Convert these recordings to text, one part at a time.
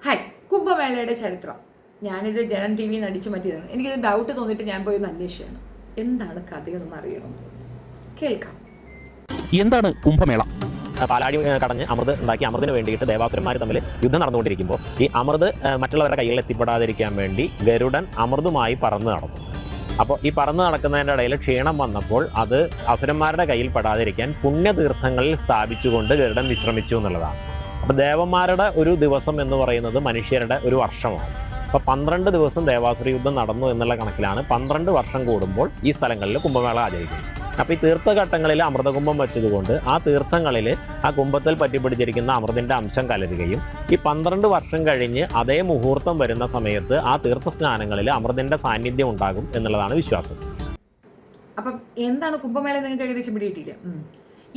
Hi, കുംഭമേളയുടെ ചരിത്രം. ഞാനിത് ജനം ടി വിന്ന് അടിച്ചു മാറ്റിയതാണ്. എനിക്കിത് ഡൗട്ട് തോന്നിയിട്ട് ഞാൻ പോയി ഒന്ന് അന്വേഷിച്ചാണ് എന്താണ് കഥയൊന്നും അറിയണം. കേൾക്കാം. എന്താണ് കുംഭമേള? പാലാഴി കടഞ്ഞ് അമൃത് ഉണ്ടാക്കി അമൃതിന് വേണ്ടിയിട്ട് ദേവാസുരന്മാർ തമ്മിൽ യുദ്ധം നടന്നുകൊണ്ടിരിക്കുമ്പോൾ ഈ അമൃത് മറ്റുള്ളവരുടെ കയ്യിൽ എത്തിപ്പെടാതിരിക്കാൻ വേണ്ടി ഗരുഡൻ അമൃതുമായി പറന്ന് നടന്നു. അപ്പോൾ ഈ പറന്ന് നടക്കുന്നതിൻ്റെ ഇടയിൽ ക്ഷീണം വന്നപ്പോൾ അത് അസുരന്മാരുടെ കയ്യിൽ പെടാതിരിക്കാൻ പുണ്യതീർത്ഥങ്ങളിൽ സ്ഥാപിച്ചുകൊണ്ട് ഗരുഡൻ വിശ്രമിച്ചു എന്നുള്ളതാണ്. അപ്പോൾ ദേവന്മാരുടെ ഒരു ദിവസം എന്ന് പറയുന്നത് മനുഷ്യരുടെ ഒരു വർഷമാണ്. അപ്പോൾ 12 ദിവസം ദേവാസുര യുദ്ധം നടന്നു എന്നുള്ള കണക്കിലാണ് 12 വർഷം കൂടുമ്പോൾ ഈ സ്ഥലങ്ങളിൽ കുംഭമേള ആചരിക്കുന്നത്. അപ്പോൾ ഈ തീർത്ഥഘട്ടങ്ങളിൽ അമൃതകുംഭം വെച്ചതുകൊണ്ട് ആ തീർത്ഥങ്ങളിൽ ആ കുംഭത്തിൽ പറ്റിപ്പിടിച്ചിരിക്കുന്ന അമൃതിൻ്റെ അംശം കലരുകയും ഈ 12 വർഷം കഴിഞ്ഞ് അതേ മുഹൂർത്തം വരുന്ന സമയത്ത് ആ തീർത്ഥസ്നാനങ്ങളിൽ അമൃതിൻ്റെ സാന്നിധ്യം ഉണ്ടാകും എന്നുള്ളതാണ് വിശ്വാസം. അപ്പം എന്താണ് കുംഭമേള നിങ്ങൾക്ക് ഏകദേശം പിടിയിട്ടില്ല.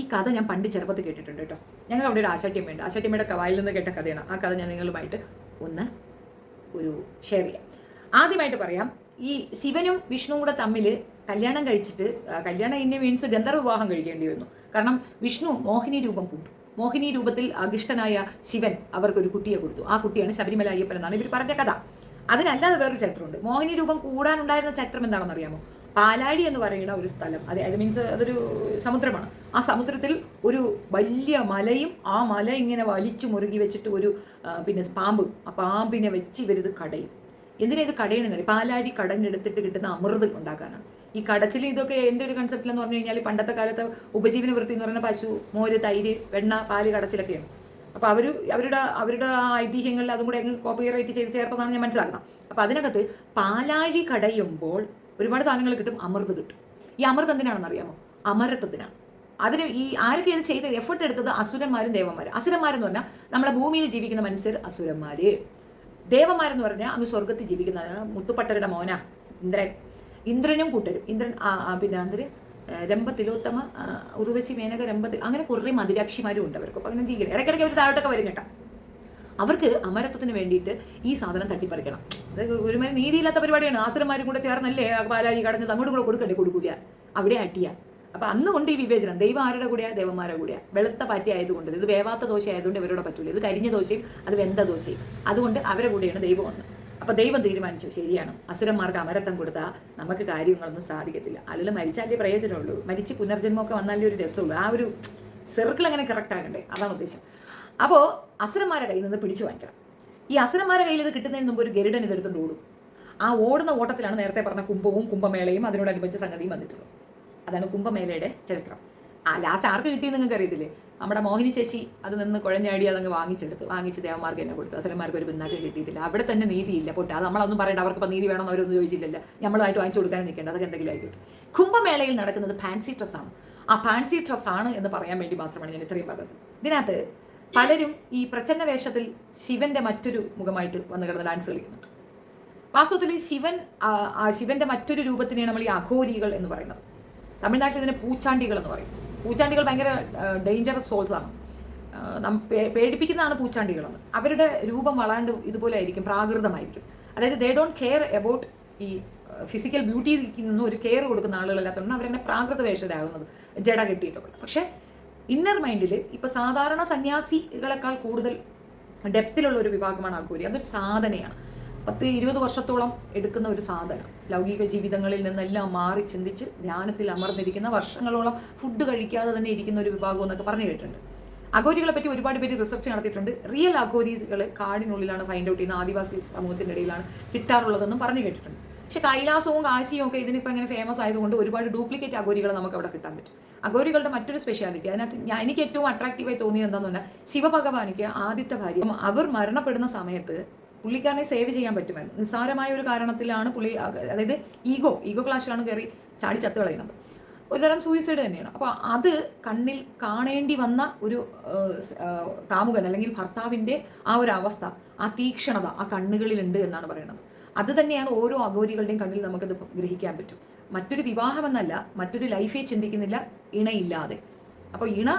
ഈ കഥ ഞാൻ പണ്ട് ചെറുപ്പത്തിൽ കേട്ടിട്ടുണ്ട് കേട്ടോ. ഞങ്ങൾ അവിടെ ഒരു ആശാട്ടിയമ്മയുണ്ട്. ആശാട്ടിയമ്മയുടെ വായിൽ നിന്ന് കേട്ട കഥയാണ്. ആ കഥ ഞാൻ നിങ്ങളുമായിട്ട് ഒന്ന് ഷെയർ ചെയ്യാം. ആദ്യമായിട്ട് പറയാം, ഈ ശിവനും വിഷ്ണുവും കൂടെ തമ്മിൽ കല്യാണം കഴിച്ചിട്ട്, കല്യാണം ഇന്ന മീൻസ് ഗന്ധർവ വിവാഹം കഴിക്കേണ്ടി വന്നു. കാരണം വിഷ്ണു മോഹിനി രൂപം പൂണ്ടു. മോഹിനി രൂപത്തിൽ അഗിഷ്ടനായ ശിവൻ അവർക്കൊരു കുട്ടിയെ കൊടുത്തു. ആ കുട്ടിയാണ് ശബരിമല അയ്യപ്പൻ എന്നാണ് ഇവർ പറഞ്ഞ കഥ. അതിനല്ലാതെ വേറൊരു ചരിത്രമുണ്ട്. മോഹിനി രൂപം കൂടാനുണ്ടായിരുന്ന ചരിത്രം എന്താണെന്ന് അറിയാമോ? പാലാഴി എന്ന് പറയുന്ന ഒരു സ്ഥലം, അത് മീൻസ് അതൊരു സമുദ്രമാണ്. ആ സമുദ്രത്തിൽ ഒരു വലിയ മലയും, ആ മല ഇങ്ങനെ വലിച്ചു മുറുകി വെച്ചിട്ട് ഒരു പാമ്പ്, ആ പാമ്പിനെ വെച്ച് ഇവരിത് കടയും. എന്തിനാ ഇത് കടയണമെന്നറിയാം? പാലാഴി കടഞ്ഞെടുത്തിട്ട് കിട്ടുന്ന അമൃത് ഉണ്ടാക്കാനാണ്. ഈ കടച്ചിൽ ഇതൊക്കെ എൻ്റെ ഒരു കൺസെപ്റ്റിലെന്ന് പറഞ്ഞു കഴിഞ്ഞാൽ പണ്ടത്തെ കാലത്ത് ഉപജീവന വൃത്തി എന്ന് പറയുന്ന പശു, മോര്, തൈര്, വെണ്ണ, പാല്, കടച്ചിലൊക്കെയാണ്. അപ്പോൾ അവരുടെ ആ ഐതിഹ്യങ്ങളിൽ അതും കൂടെ അങ്ങ് കോപ്പിറൈറ്റ് ചെയ്ത് ചേർത്തതാണ് ഞാൻ മനസ്സിലാക്കുന്നത്. അപ്പോൾ അതിനകത്ത് പാലാഴി കടയുമ്പോൾ ഒരുപാട് സാധനങ്ങൾ കിട്ടും, അമൃത് കിട്ടും. ഈ അമൃത് എന്തിനാണെന്ന് അറിയാമോ? അമരത്വത്തിനാണ്. അതിന് ഈ ആരൊക്കെ ഇത് ചെയ്ത് എഫർട്ട് എടുത്തത്? അസുരന്മാരും ദേവന്മാരും. അസുരന്മാരെന്ന് പറഞ്ഞാൽ നമ്മളെ ഭൂമിയിൽ ജീവിക്കുന്ന മനുഷ്യർ അസുരന്മാര്. ദേവന്മാരെന്ന് പറഞ്ഞാൽ അങ്ങ് സ്വർഗത്തിൽ ജീവിക്കുന്ന മുത്തുപ്പട്ടരുടെ മോന ഇന്ദ്രനും കൂട്ടരും. ഇന്ദ്രൻ പിന്നെ അതിന് രംഭ, തിലോത്തമ, ഉർവശി, മേനക, രംഭത്തിൽ, അങ്ങനെ കുറേ മധുരാക്ഷിമാരും ഉണ്ട് അവർക്ക്. അപ്പോൾ അങ്ങനെ ജീവിക്കണം. ഇടയ്ക്കിടയ്ക്ക് അവർ താഴോട്ടൊക്കെ വരും കേട്ടോ. അവർക്ക് അമരത്വത്തിന് വേണ്ടിയിട്ട് ഈ സാധനം തട്ടിപ്പറിക്കണം. അത് ഒരുമാതിരി നീതിയില്ലാത്ത പരിപാടിയാണ്. ആസുരന്മാരും കൂടെ ചേർന്നല്ലേ പാലാഴി കടഞ്ഞത്, അങ്ങോട്ട് കൂടെ കൊടുക്കൂല, അവിടെ അട്ടിയ. അപ്പം അന്നുകൊണ്ട് ഈ വിവേചനം. ദൈവം ആരുടെ കൂടെയാ? ദേവന്മാരുടെ കൂടെയാ. വെളുത്ത പാറ്റി ആയതുകൊണ്ട്, ഇത് വേവാത്ത ദോശ ആയതുകൊണ്ട് ഇവരോട് പറ്റൂല. ഇത് കരിഞ്ഞ ദോശയും അത് വെന്ത ദോശയും, അതുകൊണ്ട് അവരുടെ കൂടെയാണ് ദൈവം വന്നത്. അപ്പോൾ ദൈവം തീരുമാനിച്ചു, ശരിയാണ്, അസുരന്മാർക്ക് അമരത്വം കൊടുത്താൽ നമുക്ക് കാര്യങ്ങളൊന്നും സാധിക്കത്തില്ല. അല്ലെങ്കിൽ മരിച്ചാലേ പ്രയോജനമുള്ളൂ. മരിച്ച് പുനർജന്മമൊക്കെ വന്നാലേ ഒരു രസമുള്ളൂ. ആ ഒരു സർക്കിൾ അങ്ങനെ കറക്റ്റ് ആകണ്ടേ, അതാണ് ഉദ്ദേശം. അപ്പോൾ അസുരന്മാരുടെ കയ്യിൽ നിന്ന് പിടിച്ചു വാങ്ങിക്കണം. ഈ അസുരന്മാരുടെ കയ്യിൽ ഇത് കിട്ടുന്നതിന് മുമ്പ് ഒരു ഗരുഡൻ ഇതെടുത്തുകൊണ്ട് ഓടും. ആ ഓടുന്ന ഓട്ടത്തിലാണ് നേരത്തെ പറഞ്ഞ കുംഭവും കുംഭമേളയും അതിനോടനുബന്ധിച്ച സംഗതിയും വന്നിട്ടുള്ളത്. അതാണ് കുംഭമേളയുടെ ചരിത്രം. ലാസ്റ്റ് ആർക്ക് കിട്ടിയെന്ന് നിങ്ങൾക്ക് അറിയത്തില്ലേ? നമ്മുടെ മോഹിനി ചേച്ചി അത് നിന്ന് കുഴഞ്ഞാടി അതങ്ങ് വാങ്ങിച്ച് ദേവന്മാർക്ക് തന്നെ കൊടുത്തു. അസുരന്മാർക്ക് ഒരു പിന്നാക്കം കിട്ടിയിട്ടില്ല. അവിടെ തന്നെ നീതിയില്ല. പോട്ടെ, അത് നമ്മളൊന്നും പറയേണ്ട. അവർക്കിപ്പോൾ നീതി വേണമെന്ന് അവരൊന്നും ചോദിച്ചില്ലല്ലോ. നമ്മളായിട്ട് വാങ്ങിച്ചു കൊടുക്കാനും നിൽക്കേണ്ട. അതൊക്കെ എന്തെങ്കിലും ആയിക്കോട്ടെ. കുംഭമേളയിൽ നടക്കുന്നത് ഫാൻസി ഡ്രസ്സാണ്. ആ ഫാൻസി ഡ്രസ്സാണ് എന്ന് പറയാൻ വേണ്ടി മാത്രമാണ് ഞാൻ ഇത്രയും പറഞ്ഞത്. ഇതിനകത്ത് പലരും ഈ പ്രച്ഛന്ന വേഷത്തിൽ ശിവന്റെ മറ്റൊരു മുഖമായിട്ട് വന്ന് കിടന്ന് ഡാൻസ് കളിക്കുന്നുണ്ട്. വാസ്തവത്തിൽ ശിവന്റെ മറ്റൊരു രൂപത്തിനെയാണ് നമ്മൾ ഈ അഘോരികൾ എന്ന് പറയുന്നത്. തമിഴ്നാട്ടിൽ ഇതിനെ പൂച്ചാണ്ടികൾ എന്ന് പറയും. പൂച്ചാണ്ടികൾ ഭയങ്കര ഡേഞ്ചറസ് സോൾസ് ആണ്. പേടിപ്പിക്കുന്നതാണ് പൂച്ചാണ്ടികളെന്ന്. അവരുടെ രൂപം വളാണ്ട് ഇതുപോലെ ആയിരിക്കും, പ്രാകൃതമായിരിക്കും. അതായത് ദേ ഡോണ്ട് കെയർ അബൌട്ട് ഈ ഫിസിക്കൽ ബ്യൂട്ടിക്ക് നിന്നും ഒരു കെയർ കൊടുക്കുന്ന ആളുകളല്ലാത്തതുകൊണ്ട് അവരങ്ങനെ പ്രാകൃത വേഷരാകുന്നത്, ജട കെട്ടിയിട്ടൊക്കെ. പക്ഷേ ഇന്നർ മൈൻഡിൽ ഇപ്പോൾ സാധാരണ സന്യാസികളെക്കാൾ കൂടുതൽ ഡെപ്തിലുള്ള ഒരു വിഭാഗമാണ് അഘോരി. അതൊരു സാധനയാണ്. 10-20 വർഷത്തോളം എടുക്കുന്ന ഒരു സാധന. ലൗകിക ജീവിതങ്ങളിൽ നിന്നെല്ലാം മാറി ചിന്തിച്ച് ധ്യാനത്തിൽ അമർന്നിരിക്കുന്ന, വർഷങ്ങളോളം ഫുഡ് കഴിക്കാതെ തന്നെ ഇരിക്കുന്ന ഒരു വിഭാഗം എന്നൊക്കെ പറഞ്ഞു കേട്ടിട്ടുണ്ട്. അഘോരികളെ പറ്റി ഒരുപാട് പേര് റിസർച്ച് നടത്തിയിട്ടുണ്ട്. റിയൽ അഘോരീകൾ കാടിനുള്ളിലാണ് ഫൈൻഡ് ഔട്ട് ചെയ്യുന്ന, ആദിവാസി സമൂഹത്തിൻ്റെ ഇടയിലാണ് കിട്ടാറുള്ളതെന്നും പറഞ്ഞു കേട്ടിട്ടുണ്ട്. പക്ഷെ കൈലാസവും കാശിയും ഒക്കെ ഇതിനിപ്പോൾ ഇങ്ങനെ ഫേമസ് ആയതുകൊണ്ട് ഒരുപാട് ഡ്യൂപ്ലിക്കേറ്റ് അഘോരികളെ നമുക്ക് അവിടെ കിട്ടാൻ പറ്റും. അഘോരികളുടെ മറ്റൊരു സ്പെഷ്യാലിറ്റി, അതിനകത്ത് എനിക്ക് ഏറ്റവും അട്രാക്റ്റീവായി തോന്നിയത് എന്താണെന്ന് പറഞ്ഞാൽ, ശിവഭഗവാനിക്ക് ആദ്യത്തെ ഭാര്യ അവർ മരണപ്പെടുന്ന സമയത്ത് പുള്ളിക്കാരനെ സേവ് ചെയ്യാൻ പറ്റുമായിരുന്നു. നിസ്സാരമായ ഒരു കാരണത്തിലാണ് പുള്ളി, അതായത് ഈഗോ ക്ലാഷിലാണ് കയറി ചാടി ചത്ത് കളയുന്നത്. ഒരുതരം സൂയിസൈഡ് തന്നെയാണ്. അപ്പോൾ അത് കണ്ണിൽ കാണേണ്ടി വന്ന ഒരു കാമുകൻ അല്ലെങ്കിൽ ഭർത്താവിൻ്റെ ആ ഒരു അവസ്ഥ, ആ തീക്ഷണത ആ കണ്ണുകളിലുണ്ട് എന്നാണ് പറയുന്നത്. അത് തന്നെയാണ് ഓരോ അഘോരികളുടെയും കണ്ണിൽ നമുക്കത് ഗ്രഹിക്കാൻ പറ്റും. മറ്റൊരു വിവാഹമെന്നല്ല, മറ്റൊരു ലൈഫേ ചിന്തിക്കുന്നില്ല ഇണയില്ലാതെ. അപ്പോൾ ഇണ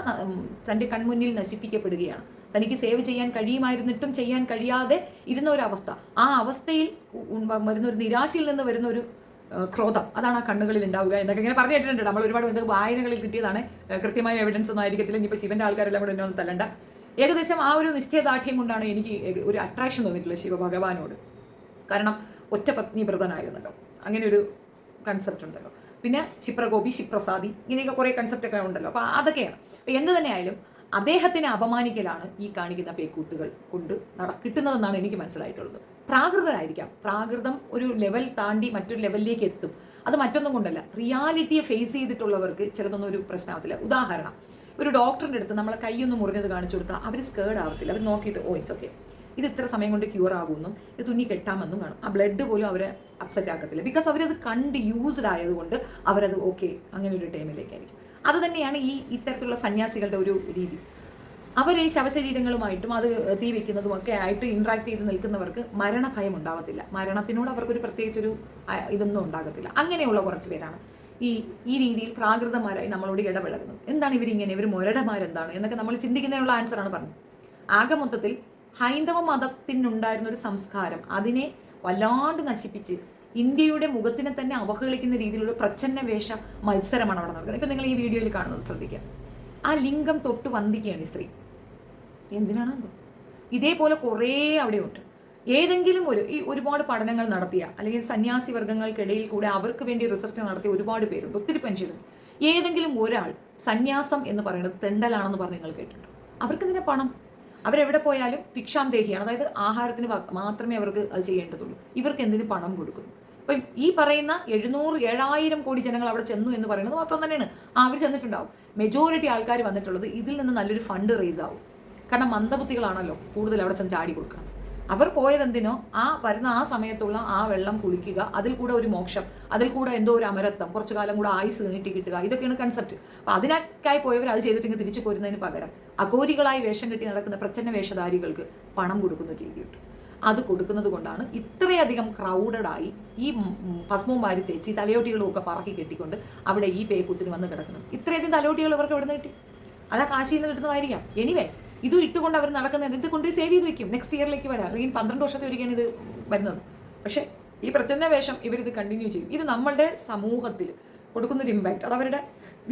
തൻ്റെ കൺമുന്നിൽ നശിപ്പിക്കപ്പെടുകയാണ്. തനിക്ക് സേവ് ചെയ്യാൻ കഴിയുമായിരുന്നിട്ടും ചെയ്യാൻ കഴിയാതെ ഇരുന്ന ഒരു അവസ്ഥ. ആ അവസ്ഥയിൽ വരുന്ന ഒരു നിരാശയിൽ നിന്ന് വരുന്ന ഒരു ക്രോധം, അതാണ് ആ കണ്ണുകളിൽ ഉണ്ടാവുക എന്നൊക്കെ ഇങ്ങനെ പറഞ്ഞു കേട്ടിട്ടുണ്ട്. നമ്മൾ ഒരുപാട് വായനകളിൽ കിട്ടിയതാണ്. കൃത്യമായ എവിഡൻസ് ഒന്നും ആയിരിക്കത്തില്ല. ഇനിയിപ്പോൾ ശിവന്റെ ആൾക്കാരെല്ലാം കൂടെ എന്നെ ഒന്നും തല്ലണ്ട. ഏകദേശം ആ ഒരു നിശ്ചയദാർഢ്യം കൊണ്ടാണ് എനിക്ക് ഒരു അട്രാക്ഷൻ തോന്നിയിട്ടുള്ളത് ശിവഭഗവാനോട്. കാരണം ഒറ്റ പത്നി വ്രതനായിരുന്നല്ലോ, അങ്ങനെ ഒരു കൺസെപ്റ്റ് ഉണ്ടല്ലോ. പിന്നെ ക്ഷിപ്രകോപി, ക്ഷിപ്രസാദി, ഇങ്ങനെയൊക്കെ കുറേ കൺസെപ്റ്റ് ഒക്കെ ഉണ്ടല്ലോ. അപ്പോൾ അതൊക്കെയാണ്. അപ്പോൾ എന്ത് തന്നെയായാലും അദ്ദേഹത്തിനെ അപമാനിക്കലാണ് ഈ കാണിക്കുന്ന പേക്കൂത്തുകൾ കൊണ്ട് കിട്ടുന്നതെന്നാണ് എനിക്ക് മനസ്സിലായിട്ടുള്ളത്. പ്രാകൃതരായിരിക്കാം, പ്രാകൃതം ഒരു ലെവൽ താണ്ടി മറ്റൊരു ലെവലിലേക്ക് എത്തും. അത് മറ്റൊന്നും കൊണ്ടല്ല, റിയാലിറ്റിയെ ഫേസ് ചെയ്തിട്ടുള്ളവർക്ക് ചിലതൊന്നും ഒരു പ്രശ്നമാവത്തില്ല. ഉദാഹരണം, ഒരു ഡോക്ടറിൻ്റെ അടുത്ത് നമ്മളെ കൈയൊന്നും മുറിഞ്ഞത് കാണിച്ചു കൊടുത്താൽ അവർ സ്കേർഡ് ആവത്തില്ല. അവർ നോക്കിയിട്ട് ഇറ്റ്സ് ഓക്കെ, ഇത് ഇത്ര സമയം കൊണ്ട് ക്യൂർ ആകുമെന്നും ഇത് തുന്നി കെട്ടാമെന്നും കാണും. ആ ബ്ലഡ് പോലും അവരെ അപ്സെറ്റ് ആക്കത്തില്ല. ബിക്കോസ് അവരത് കണ്ട് യൂസ്ഡ് ആയതുകൊണ്ട് അവരത് ഓക്കെ അങ്ങനെ ഒരു ടൈമിലേക്കായിരിക്കും. അത് തന്നെയാണ് ഇത്തരത്തിലുള്ള സന്യാസികളുടെ ഒരു രീതി. അവർ ഈ ശവശരീരങ്ങളുമായിട്ടും അത് തീ വെക്കുന്നതും ഒക്കെ ആയിട്ട് ഇൻട്രാക്ട് ചെയ്ത് നിൽക്കുന്നവർക്ക് മരണഭയം ഉണ്ടാകത്തില്ല. മരണത്തിനോട് അവർക്കൊരു പ്രത്യേകിച്ചൊരു ഇതൊന്നും ഉണ്ടാകത്തില്ല. അങ്ങനെയുള്ള കുറച്ച് പേരാണ് ഈ രീതിയിൽ പ്രാകൃതമാരായി നമ്മളോട് ഇടപഴകുന്നത്. എന്താണ് ഇവരിങ്ങനെ, ഇവർ മുരടന്മാരെന്താണ് എന്നൊക്കെ നമ്മൾ ചിന്തിക്കുന്നതിനുള്ള ആൻസറാണ് പറഞ്ഞത്. ആകെ മൊത്തത്തിൽ ഹൈന്ദവ മതത്തിനുണ്ടായിരുന്ന ഒരു സംസ്കാരം അതിനെ വല്ലാണ്ട് നശിപ്പിച്ച് ഇന്ത്യയുടെ മുഖത്തിനെ തന്നെ അവഹേളിക്കുന്ന രീതിയിലുള്ള പ്രച്ഛന്ന വേഷ മത്സരമാണ് അവിടെ നടക്കുന്നത്. ഇപ്പം നിങ്ങൾ ഈ വീഡിയോയിൽ കാണുന്നത് ശ്രദ്ധിക്കുക. ആ ലിംഗം തൊട്ട് വന്ദിക്കുകയാണ് ഈ സ്ത്രീ. എന്തിനാണെന്തോ ഇതേപോലെ കുറേ അവിടെയുണ്ട്. ഏതെങ്കിലും ഒരുപാട് പഠനങ്ങൾ നടത്തിയ അല്ലെങ്കിൽ സന്യാസി വർഗ്ഗങ്ങൾക്കിടയിൽ കൂടെ അവർക്ക് വേണ്ടി റിസർച്ച് നടത്തിയ ഒരുപാട് പേരുണ്ട്, ഒത്തിരി പെൻഷനുണ്ട്. ഏതെങ്കിലും ഒരാൾ സന്യാസം എന്ന് പറയുന്നത് തെണ്ടലാണെന്ന് പറഞ്ഞ് നിങ്ങൾ കേട്ടിട്ടുണ്ടോ? അവർക്ക് ഇതിനെ പണം, അവരെവിടെ പോയാലും ഭിക്ഷാന്തേഹിയാണ്, അതായത് ആഹാരത്തിന് മാത്രമേ അവർക്ക് അത് ചെയ്യേണ്ടതുള്ളൂ. ഇവർക്ക് എന്തിന് പണം കൊടുക്കുന്നു? ഇപ്പം ഈ പറയുന്ന 700-7,000 കോടി ജനങ്ങൾ അവിടെ ചെന്നു എന്ന് പറയുന്നത് വാസ്തവം തന്നെയാണ്. അവർ ചെന്നിട്ടുണ്ടാവും. മെജോറിറ്റി ആൾക്കാർ വന്നിട്ടുള്ളത് ഇതിൽ നിന്ന് നല്ലൊരു ഫണ്ട് റേസ് ആവും. കാരണം മന്ദബുദ്ധികളാണല്ലോ കൂടുതൽ അവിടെ ചെന്ന് ചാടി കൊടുക്കണം. അവർ പോയതെന്തിനോ വരുന്ന ആ സമയത്തുള്ള ആ വെള്ളം കുളിക്കുക, അതിൽ കൂടെ ഒരു മോക്ഷം, അതിൽ കൂടെ എന്തോ ഒരു അമരത്വം, കുറച്ചു കാലം കൂടെ ആയുസ് നീട്ടി കിട്ടുക, ഇതൊക്കെയാണ് കൺസെപ്റ്റ്. അപ്പം അതിനൊക്കെയായി പോയവർ അത് ചെയ്തിട്ട് തിരിച്ചു പോരുന്നതിന് പകരം അഘോരികളായി വേഷം കെട്ടി നടക്കുന്ന പ്രച്ഛന്ന വേഷധാരികൾക്ക് പണം കൊടുക്കുന്ന രീതിയുണ്ട്. അത് കൊടുക്കുന്നത് കൊണ്ടാണ് ഇത്രയധികം ക്രൗഡഡായി ഈ ഭസ്മവും വാരി തേച്ച് ഈ തലയോട്ടികളും ഒക്കെ പറക്കി കെട്ടിക്കൊണ്ട് അവിടെ ഈ പേക്കൂത്തിന് വന്ന് കിടക്കുന്നത്. ഇത്രയധികം തലയോട്ടികൾ ഇവർക്ക് എവിടെ നിന്ന് കിട്ടി? അതാ കാശിയിൽ നിന്ന് കിട്ടുന്നതായിരിക്കാം. എനിവേ, ഇത് ഇട്ടുകൊണ്ട് അവർ നടക്കുന്നത് ഇത് കൊണ്ട് സേവ് ചെയ്ത് വെക്കും, നെക്സ്റ്റ് ഇയറിലേക്ക് വരാം, അല്ലെങ്കിൽ 12 വർഷത്തെ ഒരിക്കലാണ് ഇത് വരുന്നത്. പക്ഷേ ഈ പ്രച്ഛന്ന വേഷം ഇവരിത് കണ്ടിന്യൂ ചെയ്യും. ഇത് നമ്മളുടെ സമൂഹത്തിൽ കൊടുക്കുന്നൊരു ഇമ്പാക്റ്റ്, അത് അവരുടെ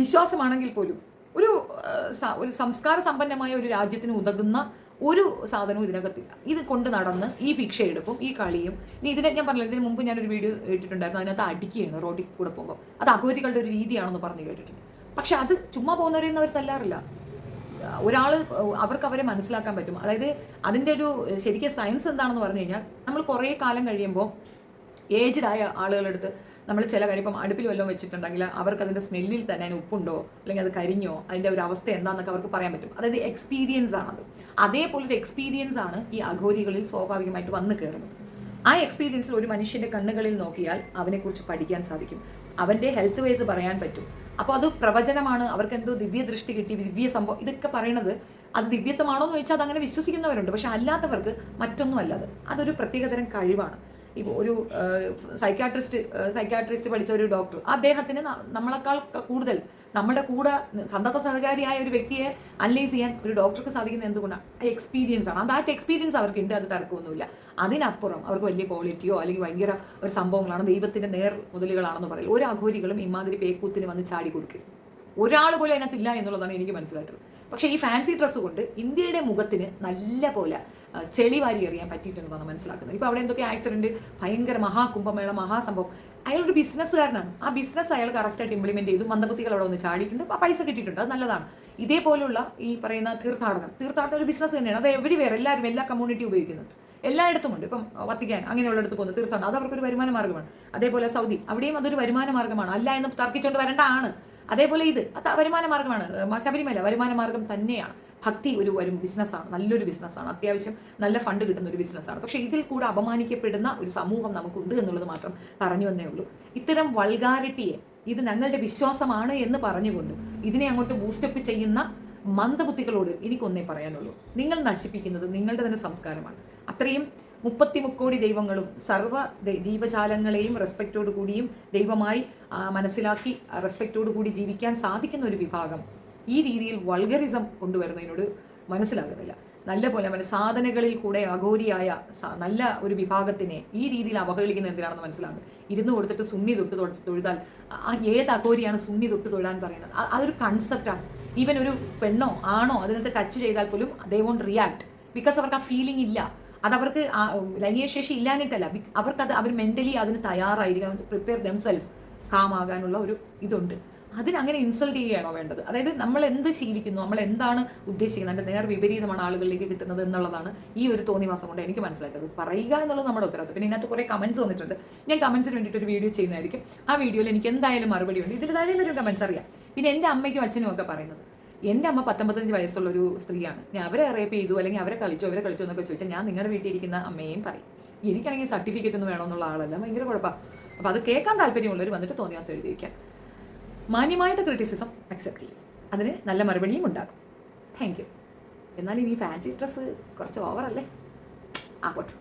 വിശ്വാസമാണെങ്കിൽ പോലും ഒരു സംസ്കാര സമ്പന്നമായ ഒരു രാജ്യത്തിന് ഉതകുന്ന ഒരു സാധനവും ഇതിനകത്തില്ല. ഇത് കൊണ്ട് നടന്ന് ഈ ഭിക്ഷയെടുപ്പും ഈ കളിയും ഇതിനെ ഞാൻ പറഞ്ഞില്ല, ഇതിന് മുമ്പ് ഞാനൊരു വീഡിയോ ഇട്ടിട്ടുണ്ടായിരുന്നു, അതിനകത്ത് അടിക്കുകയാണ് റോഡിൽ കൂടെ പോകുമ്പോൾ. അത് അഘോരികളുടെ ഒരു രീതിയാണെന്ന് പറഞ്ഞ് കേട്ടിട്ടുണ്ട്. പക്ഷെ അത് ചുമ്മാ പോകുന്നവരെയൊന്നും അവർ തല്ലാറില്ല. അവർക്ക് അവരെ മനസ്സിലാക്കാൻ പറ്റും. അതായത് അതിൻ്റെ ഒരു ശരിക്കും സയൻസ് എന്താണെന്ന് പറഞ്ഞു കഴിഞ്ഞാൽ, നമ്മൾ കുറേ കാലം കഴിയുമ്പോൾ ഏജ്ഡായ ആളുകളെടുത്ത് നമ്മൾ ചില കാര്യം ഇപ്പം അടുപ്പിൽ വല്ലതും വെച്ചിട്ടുണ്ടെങ്കിൽ അവർക്ക് അതിൻ്റെ സ്മെല്ലിൽ തന്നെ അതിന് ഉപ്പുണ്ടോ അല്ലെങ്കിൽ അത് കരിഞ്ഞോ അതിൻ്റെ ഒരു അവസ്ഥ എന്താണെന്നൊക്കെ അവർക്ക് പറയാൻ പറ്റും. അതായത് എക്സ്പീരിയൻസ് ആണത്. അതേപോലൊരു എക്സ്പീരിയൻസ് ആണ് ഈ അഘോരികളിൽ സ്വാഭാവികമായിട്ട് വന്ന് കയറുന്നത്. ആ എക്സ്പീരിയൻസിൽ ഒരു മനുഷ്യൻ്റെ കണ്ണുകളിൽ നോക്കിയാൽ അവനെക്കുറിച്ച് പഠിക്കാൻ സാധിക്കും, അവൻ്റെ ഹെൽത്ത് വൈസ് പറയാൻ പറ്റും. അപ്പോൾ അത് പ്രവചനമാണ്, അവർക്ക് എന്തോ ദിവ്യ ദൃഷ്ടി കിട്ടി, ദിവ്യ സംഭവം, ഇതൊക്കെ പറയണത് അത് ദിവ്യത്വമാണോ എന്ന് ചോദിച്ചാൽ അതങ്ങനെ വിശ്വസിക്കുന്നവരുണ്ട്. പക്ഷെ അല്ലാത്തവർക്ക് മറ്റൊന്നും അല്ലാതെ അതൊരു പ്രത്യേകതരം കഴിവാണ്. ഇപ്പോൾ ഒരു സൈക്യാട്രിസ്റ്റ് പഠിച്ച ഒരു ഡോക്ടർ, അദ്ദേഹത്തിന് നമ്മളെക്കാൾ കൂടുതൽ നമ്മുടെ കൂടെ സന്തത സഹചാരിയായ ഒരു വ്യക്തിയെ അനലൈസ് ചെയ്യാൻ ഒരു ഡോക്ടർക്ക് സാധിക്കുന്നത് എന്തുകൊണ്ടാണ്? എക്സ്പീരിയൻസ് ആണ്. അത് എക്സ്പീരിയൻസ് അവർക്കുണ്ട്, അത് തർക്കമൊന്നുമില്ല. അതിനപ്പുറം അവർക്ക് വലിയ ക്വാളിറ്റിയോ അല്ലെങ്കിൽ ഭയങ്കര ഒരു സംഭവങ്ങളാണ്, ദൈവത്തിൻ്റെ നേർ മുതലുകളാണെന്ന് പറയില്ല. ഒരു അഘോരികളും ഇമാതിരി പേക്കൂത്തിന് വന്ന് ചാടി കൊടുക്കും. ഒരാൾ പോലും അതിനകത്തില്ല എന്നുള്ളതാണ് എനിക്ക് മനസ്സിലായിട്ടുള്ളത്. പക്ഷേ ഈ ഫാൻസി ഡ്രസ്സ് കൊണ്ട് ഇന്ത്യയുടെ മുഖത്തിന് നല്ല പോലെ ചെളി വാരി എറിയാൻ പറ്റിയിട്ടുണ്ടെന്നാണ് മനസ്സിലാക്കുന്നത്. ഇപ്പോൾ അവിടെ എന്തൊക്കെ ആക്സിഡൻറ്റ്, ഭയങ്കര മഹാകുംഭമേള, മഹാസംഭവം. അയാളൊരു ബിസിനസ്സുകാരനാണ്. ആ ബിസിനസ് അയാൾ കറക്റ്റായിട്ട് ഇംപ്ലിമെൻറ്റ് ചെയ്തു. മന്ദബുദ്ധികൾ അവിടെ ഒന്ന് ചാടിയിട്ടുണ്ട്, ആ പൈസ കിട്ടിയിട്ടുണ്ട്, അത് നല്ലതാണ്. ഇതേപോലുള്ള ഈ പറയുന്ന തീർത്ഥാടനം ഒരു ബിസിനസ് തന്നെയാണ്. അത് എവിടെവേറെ എല്ലാവരും എല്ലാ കമ്മ്യൂണിറ്റി ഉപയോഗിക്കുന്നുണ്ട്, എല്ലായിടത്തും ഉണ്ട്. ഇപ്പം വത്തിക്കാൻ അങ്ങനെയുള്ളിടത്ത് പോകുന്നത് തീർത്ഥാടനം, അത് അവർക്കൊരു വരുമാന മാർഗ്ഗമാണ്. അതേപോലെ സൗദി, അവിടെയും അതൊരു വരുമാന മാർഗ്ഗമാണ്. അല്ല എന്ന് തർക്കിച്ചുകൊണ്ട് വരേണ്ട ആണ്. അതേപോലെ ഇത് വരുമാന മാർഗ്ഗമാണ്. ശബരിമല വരുമാന മാർഗ്ഗം തന്നെയാണ്. ഭക്തി ഒരു ബിസിനസ്സാണ്, നല്ലൊരു ബിസിനസ്സാണ്, അത്യാവശ്യം നല്ല ഫണ്ട് കിട്ടുന്ന ഒരു ബിസിനസ്സാണ്. പക്ഷേ ഇതിൽ കൂടെ അപമാനിക്കപ്പെടുന്ന ഒരു സമൂഹം നമുക്കുണ്ട് എന്നുള്ളത് മാത്രം പറഞ്ഞു എന്നേ ഉള്ളൂ. ഇത്തരം വൾഗാരിറ്റിയെ ഇത് ഞങ്ങളുടെ വിശ്വാസമാണ് എന്ന് പറഞ്ഞുകൊണ്ട് ഇതിനെ അങ്ങോട്ട് ബൂസ്റ്റപ്പ് ചെയ്യുന്ന മന്ദബുദ്ധികളോട് എനിക്കൊന്നേ പറയാനുള്ളൂ. നിങ്ങൾ നശിപ്പിക്കുന്നത് നിങ്ങളുടെ തന്നെ സംസ്കാരമാണ്. അത്രയും 30 കോടി ദൈവങ്ങളും സർവ്വ ജീവജാലങ്ങളെയും റെസ്പെക്റ്റോടു കൂടിയും ദൈവമായി മനസ്സിലാക്കി റെസ്പെക്റ്റോടു കൂടി ജീവിക്കാൻ സാധിക്കുന്ന ഒരു വിഭാഗം ഈ രീതിയിൽ വൾഗറിസം കൊണ്ടുവരുന്നതിനോട് മനസ്സിലാകുന്നില്ല. നല്ല പോലെ സാധനകളിൽ കൂടെ അഘോരിയായ നല്ല ഒരു വിഭാഗത്തിനെ ഈ രീതിയിൽ അവഹേളിക്കുന്ന എന്തിനാണെന്ന് മനസ്സിലാകുന്നത്. ഇരുന്ന് കൊടുത്തിട്ട് സുന്നി തൊട്ട് തൊഴുതാൽ ഏത് അഘോരിയാണ് സുന്നി തൊട്ട് തൊഴാൻ പറയുന്നത്? അതൊരു കൺസെപ്റ്റാണ്. ഈവൻ ഒരു പെണ്ണോ ആണോ അതിനകത്ത് ടച്ച് ചെയ്താൽ പോലും ദേ വോണ്ട് റിയാക്ട്, ബിക്കോസ് അവർക്ക് ആ ഫീലിംഗ് ഇല്ല. അതവർക്ക് ലൈംഗിക ശേഷി ഇല്ലാഞ്ഞിട്ടല്ല, അവർക്കത് അവർ മെന്റലി അതിന് തയ്യാറായിരിക്കും, പ്രിപ്പയർ ദംസെൽഫ് കാമാകാനുള്ള ഒരു ഇതുണ്ട്. അതിനങ്ങനെ ഇൻസൾട്ട് ചെയ്യുകയാണോ വേണ്ടത്? അതായത് നമ്മൾ എന്ത് ശീലിക്കുന്നു, നമ്മൾ എന്താണ് ഉദ്ദേശിക്കുന്നത്, അതിൻ്റെ നേർ വിപരീതമാണ് ആളുകളിലേക്ക് കിട്ടുന്നത് എന്നുള്ളതാണ് ഈ ഒരു തോന്നിവാസം കൊണ്ട് എനിക്ക് മനസ്സിലായിട്ടത്. പറയുക എന്നുള്ളത് നമ്മുടെ ഉത്തരവാദിത്വം. പിന്നെ ഇതിനകത്ത് കുറേ കമൻസ് വന്നിട്ടുണ്ട്, ഞാൻ കമൻസിന് വേണ്ടിയിട്ട് ഒരു വീഡിയോ ചെയ്യുന്നതായിരിക്കും. ആ വീഡിയോയിൽ എനിക്ക് എന്തായാലും മറുപടി ഉണ്ട്. ഇതിൽ താഴെ ഒരു കമൻസ് അറിയാം. പിന്നെ എൻ്റെ അമ്മയ്ക്കും അച്ഛനും ഒക്കെ പറയുന്നത്, എൻ്റെ അമ്മ 19 വയസ്സുള്ളൊരു സ്ത്രീയാണ്, ഞാൻ അവരെ റേപ്പ് ചെയ്തു അല്ലെങ്കിൽ അവരെ കളിച്ചോ എന്നൊക്കെ ചോദിച്ചാൽ ഞാൻ നിങ്ങളുടെ വീട്ടിൽ ഇരിക്കുന്ന അമ്മയെയും പറയും. എനിക്കാണെങ്കിൽ സർട്ടിഫിക്കറ്റ് ഒന്നും വേണമെന്നുള്ള ആളല്ല, ഭയങ്കര കുഴപ്പമാണ്. അപ്പോൾ അത് കേൾക്കാൻ താല്പര്യമുള്ളവർ വന്നിട്ട് തോന്നിയാസം എഴുതി വയ്ക്കാം. മാന്യമായിട്ട് ക്രിറ്റിസിസം അക്സെപ്റ്റ് ചെയ്യും, അതിന് നല്ല മറുപടിയും ഉണ്ടാക്കും. Thank you. എന്നാൽ ഇനി ഫാൻസി ഡ്രസ്സ് കുറച്ച് ഓവറല്ലേ? ആ പോട്ടെ.